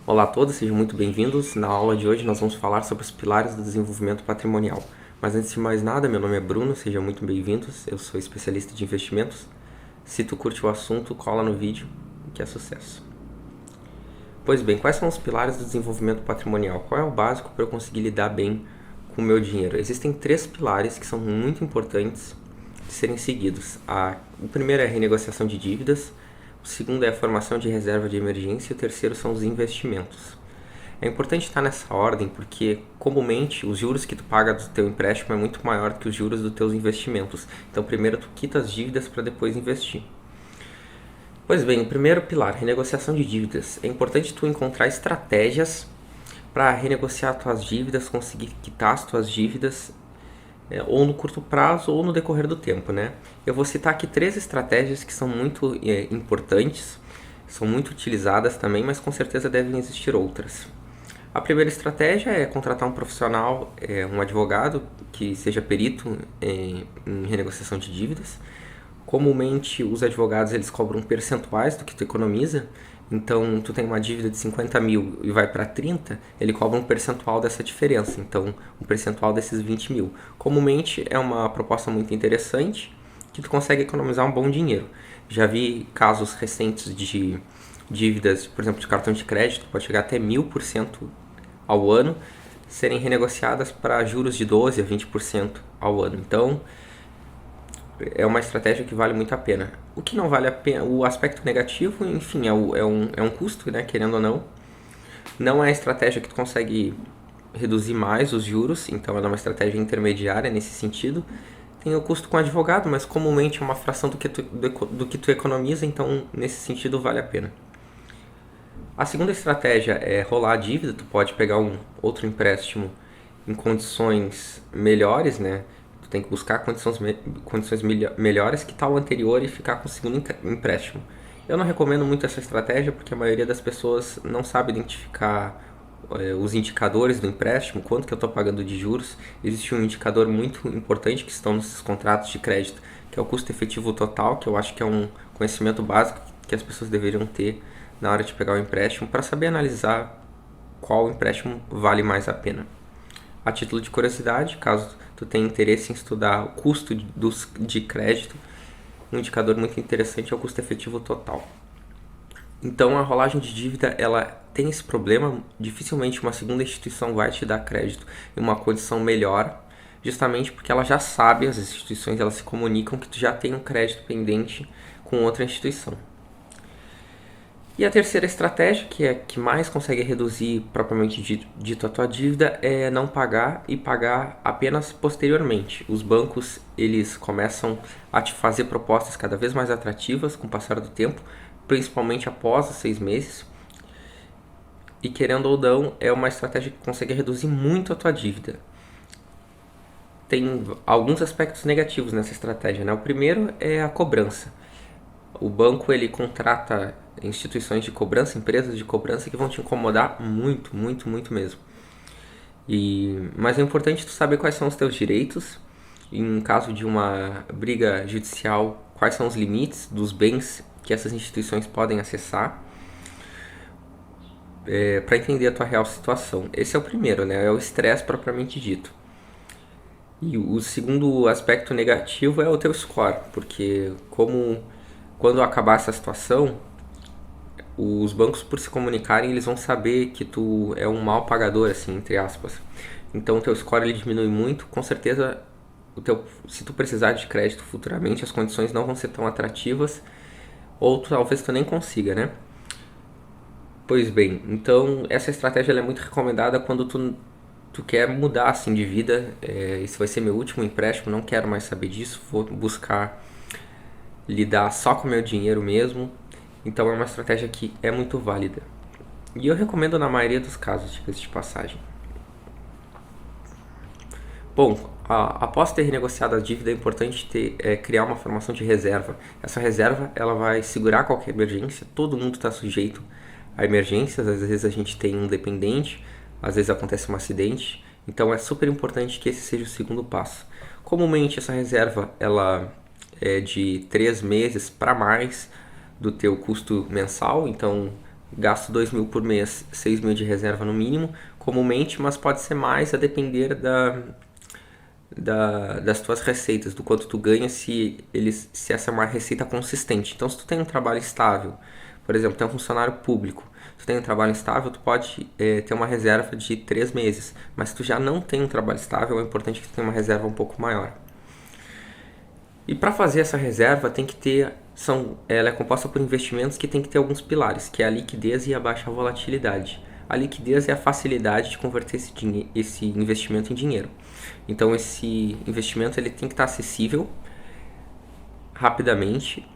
Olá a todos, sejam muito bem-vindos. Na aula de hoje nós vamos falar sobre os pilares do desenvolvimento patrimonial. Mas antes de mais nada, meu nome é Bruno, sejam muito bem-vindos. Eu sou especialista de investimentos. Se tu curte o assunto, cola no vídeo, que é sucesso. Pois bem, quais são os pilares do desenvolvimento patrimonial? Qual é o básico para eu conseguir lidar bem com o meu dinheiro? Existem 3 pilares que são muito importantes de serem seguidos. O primeiro é a renegociação de dívidas, o segundo é a formação de reserva de emergência e o terceiro são os investimentos. É importante estar nessa ordem porque, comumente, os juros que tu paga do teu empréstimo é muito maior do que os juros dos teus investimentos. Então, primeiro tu quita as dívidas para depois investir. Pois bem, o primeiro pilar, renegociação de dívidas. É importante tu encontrar estratégias para renegociar tuas dívidas, conseguir quitar as tuas dívidas, ou no curto prazo ou no decorrer do tempo, né? Eu vou citar aqui 3 estratégias que são muito importantes, são muito utilizadas também, mas com certeza devem existir outras. A primeira estratégia é contratar um profissional, um advogado que seja perito em renegociação de dívidas. Comumente os advogados eles cobram percentuais do que tu economiza, então tu tem uma dívida de 50 mil e vai para 30, ele cobra um percentual dessa diferença, então um percentual desses 20 mil. Comumente é uma proposta muito interessante que tu consegue economizar um bom dinheiro. Já vi casos recentes de dívidas, por exemplo, de cartão de crédito, pode chegar até 1000% ao ano, serem renegociadas para juros de 12 a 20% ao ano. Então, é uma estratégia que vale muito a pena. O que não vale a pena, o aspecto negativo, enfim, é um custo, né, querendo ou não. Não é a estratégia que tu consegue reduzir mais os juros, então ela é uma estratégia intermediária nesse sentido. Tem o custo com advogado, mas comumente é uma fração do que tu economiza, então nesse sentido vale a pena. A segunda estratégia é rolar a dívida, tu pode pegar um outro empréstimo em condições melhores, né? Tu tem que buscar condições melhores que tal o anterior e ficar com o segundo empréstimo. Eu não recomendo muito essa estratégia porque a maioria das pessoas não sabe identificar os indicadores do empréstimo, quanto que eu estou pagando de juros. Existe um indicador muito importante que estão nesses contratos de crédito, que é o custo efetivo total, que eu acho que é um conhecimento básico que as pessoas deveriam ter na hora de pegar o empréstimo para saber analisar qual empréstimo vale mais a pena. A título de curiosidade, caso tu tenha interesse em estudar o custo de crédito, um indicador muito interessante é o custo efetivo total. Então a rolagem de dívida ela tem esse problema, dificilmente uma segunda instituição vai te dar crédito em uma condição melhor, justamente porque ela já sabe, as instituições elas se comunicam que tu já tem um crédito pendente com outra instituição. E a terceira estratégia, que é a que mais consegue reduzir propriamente dito a tua dívida, é não pagar e pagar apenas posteriormente. Os bancos eles começam a te fazer propostas cada vez mais atrativas com o passar do tempo, principalmente após os 6 meses. E querendo ou não, é uma estratégia que consegue reduzir muito a tua dívida. Tem alguns aspectos negativos nessa estratégia, né? O primeiro é a cobrança. O banco ele contrata instituições de cobrança, empresas de cobrança que vão te incomodar muito, muito, muito mesmo. Mas é importante tu saber quais são os teus direitos. Em caso de uma briga judicial, quais são os limites dos bens que essas instituições podem acessar, para entender a tua real situação. Esse é o primeiro, né? É o estresse propriamente dito. E o segundo aspecto negativo é o teu score, porque quando acabar essa situação, os bancos por se comunicarem, eles vão saber que tu é um mal pagador, assim, entre aspas. Então o teu score ele diminui muito, com certeza se tu precisar de crédito futuramente, as condições não vão ser tão atrativas, ou talvez tu nem consiga, né? Pois bem, então essa estratégia ela é muito recomendada quando tu quer mudar assim de vida. Esse vai ser meu último empréstimo, não quero mais saber disso, vou buscar lidar só com o meu dinheiro mesmo. Então é uma estratégia que é muito válida. E eu recomendo na maioria dos casos, de passagem. Bom, após ter renegociado a dívida, é importante criar uma formação de reserva. Essa reserva ela vai segurar qualquer emergência, todo mundo está sujeito a emergências, às vezes a gente tem um dependente, às vezes acontece um acidente, então é super importante que esse seja o segundo passo. Comumente essa reserva ela é de 3 meses para mais do teu custo mensal, então gasto 2.000 por mês, 6.000 de reserva no mínimo, comumente, mas pode ser mais a depender das tuas receitas, do quanto tu ganha, se essa é uma receita consistente. Então, se tu tem um trabalho estável, por exemplo, tem um funcionário público, tu tem um trabalho estável, tu pode ter uma reserva de 3 meses, mas se tu já não tem um trabalho estável, é importante que tu tenha uma reserva um pouco maior. E para fazer essa reserva, tem que ter, ela é composta por investimentos que tem que ter alguns pilares, que é a liquidez e a baixa volatilidade. A liquidez é a facilidade de converter esse investimento em dinheiro. Então, esse investimento ele tem que estar acessível rapidamente,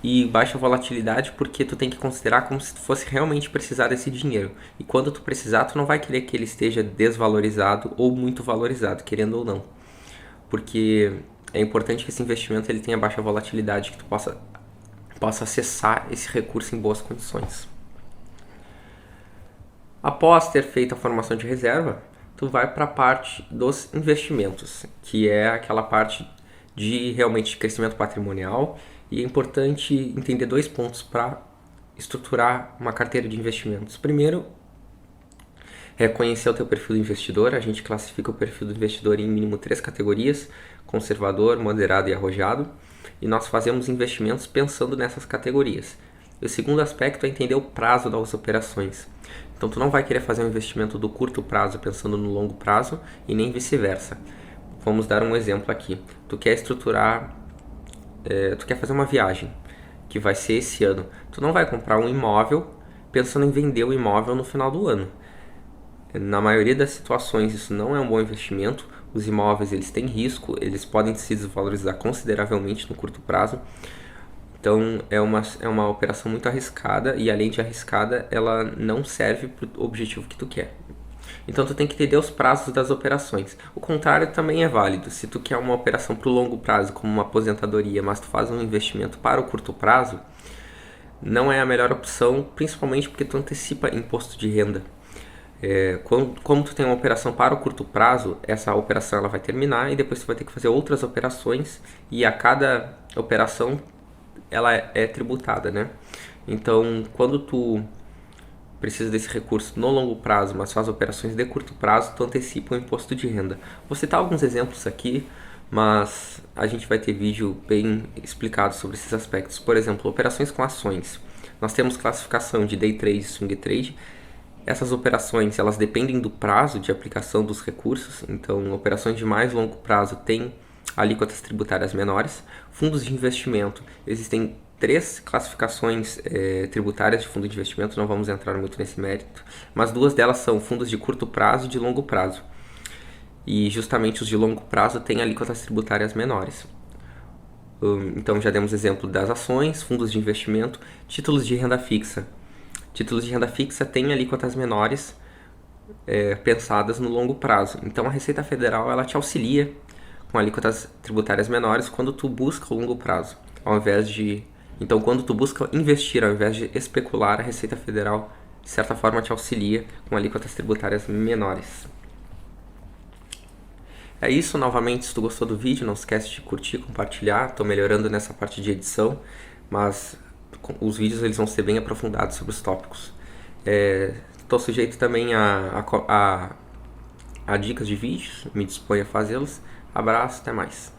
e baixa volatilidade porque tu tem que considerar como se tu fosse realmente precisar desse dinheiro. E quando tu precisar, tu não vai querer que ele esteja desvalorizado ou muito valorizado, querendo ou não. Porque é importante que esse investimento ele tenha baixa volatilidade, que tu possa acessar esse recurso em boas condições. Após ter feito a formação de reserva, tu vai para a parte dos investimentos, que é aquela parte de realmente crescimento patrimonial. E é importante entender 2 pontos para estruturar uma carteira de investimentos. Primeiro, é conhecer o teu perfil do investidor. A gente classifica o perfil do investidor em mínimo 3 categorias: conservador, moderado e arrojado. E nós fazemos investimentos pensando nessas categorias. E o segundo aspecto é entender o prazo das operações. Então, tu não vai querer fazer um investimento do curto prazo pensando no longo prazo e nem vice-versa. Vamos dar um exemplo aqui. Tu quer fazer uma viagem que vai ser esse ano. Tu não vai comprar um imóvel pensando em vender o imóvel no final do ano. Na maioria das situações isso não é um bom investimento. Os imóveis eles têm risco, eles podem se desvalorizar consideravelmente no curto prazo. Então é uma operação muito arriscada, e além de arriscada, ela não serve para o objetivo que tu quer. Então tu tem que entender os prazos das operações. O contrário também é válido. Se tu quer uma operação para o longo prazo, como uma aposentadoria, mas tu faz um investimento para o curto prazo, não é a melhor opção, principalmente porque tu antecipa imposto de renda. Como tu tem uma operação para o curto prazo, essa operação ela vai terminar e depois tu vai ter que fazer outras operações, e a cada operação ela é tributada, né? Então, quando tu precisa desse recurso no longo prazo, mas faz operações de curto prazo, tu antecipa o imposto de renda. Vou citar alguns exemplos aqui, mas a gente vai ter vídeo bem explicado sobre esses aspectos. Por exemplo, operações com ações. Nós temos classificação de day trade e swing trade. Essas operações elas dependem do prazo de aplicação dos recursos. Então, operações de mais longo prazo têm alíquotas tributárias menores. Fundos de investimento, existem 3 classificações tributárias de fundo de investimento, não vamos entrar muito nesse mérito, mas 2 delas são fundos de curto prazo e de longo prazo. E justamente os de longo prazo têm alíquotas tributárias menores. Então já demos exemplo das ações, fundos de investimento, títulos de renda fixa. Títulos de renda fixa têm alíquotas menores pensadas no longo prazo. Então a Receita Federal ela te auxilia com alíquotas tributárias menores quando tu busca o longo prazo, Então, quando tu busca investir ao invés de especular, a Receita Federal, de certa forma, te auxilia com alíquotas tributárias menores. É isso, novamente, se tu gostou do vídeo, não esquece de curtir, compartilhar. Estou melhorando nessa parte de edição, mas os vídeos eles vão ser bem aprofundados sobre os tópicos. Estou sujeito também a dicas de vídeos, me disponho a fazê-los. Abraço, até mais.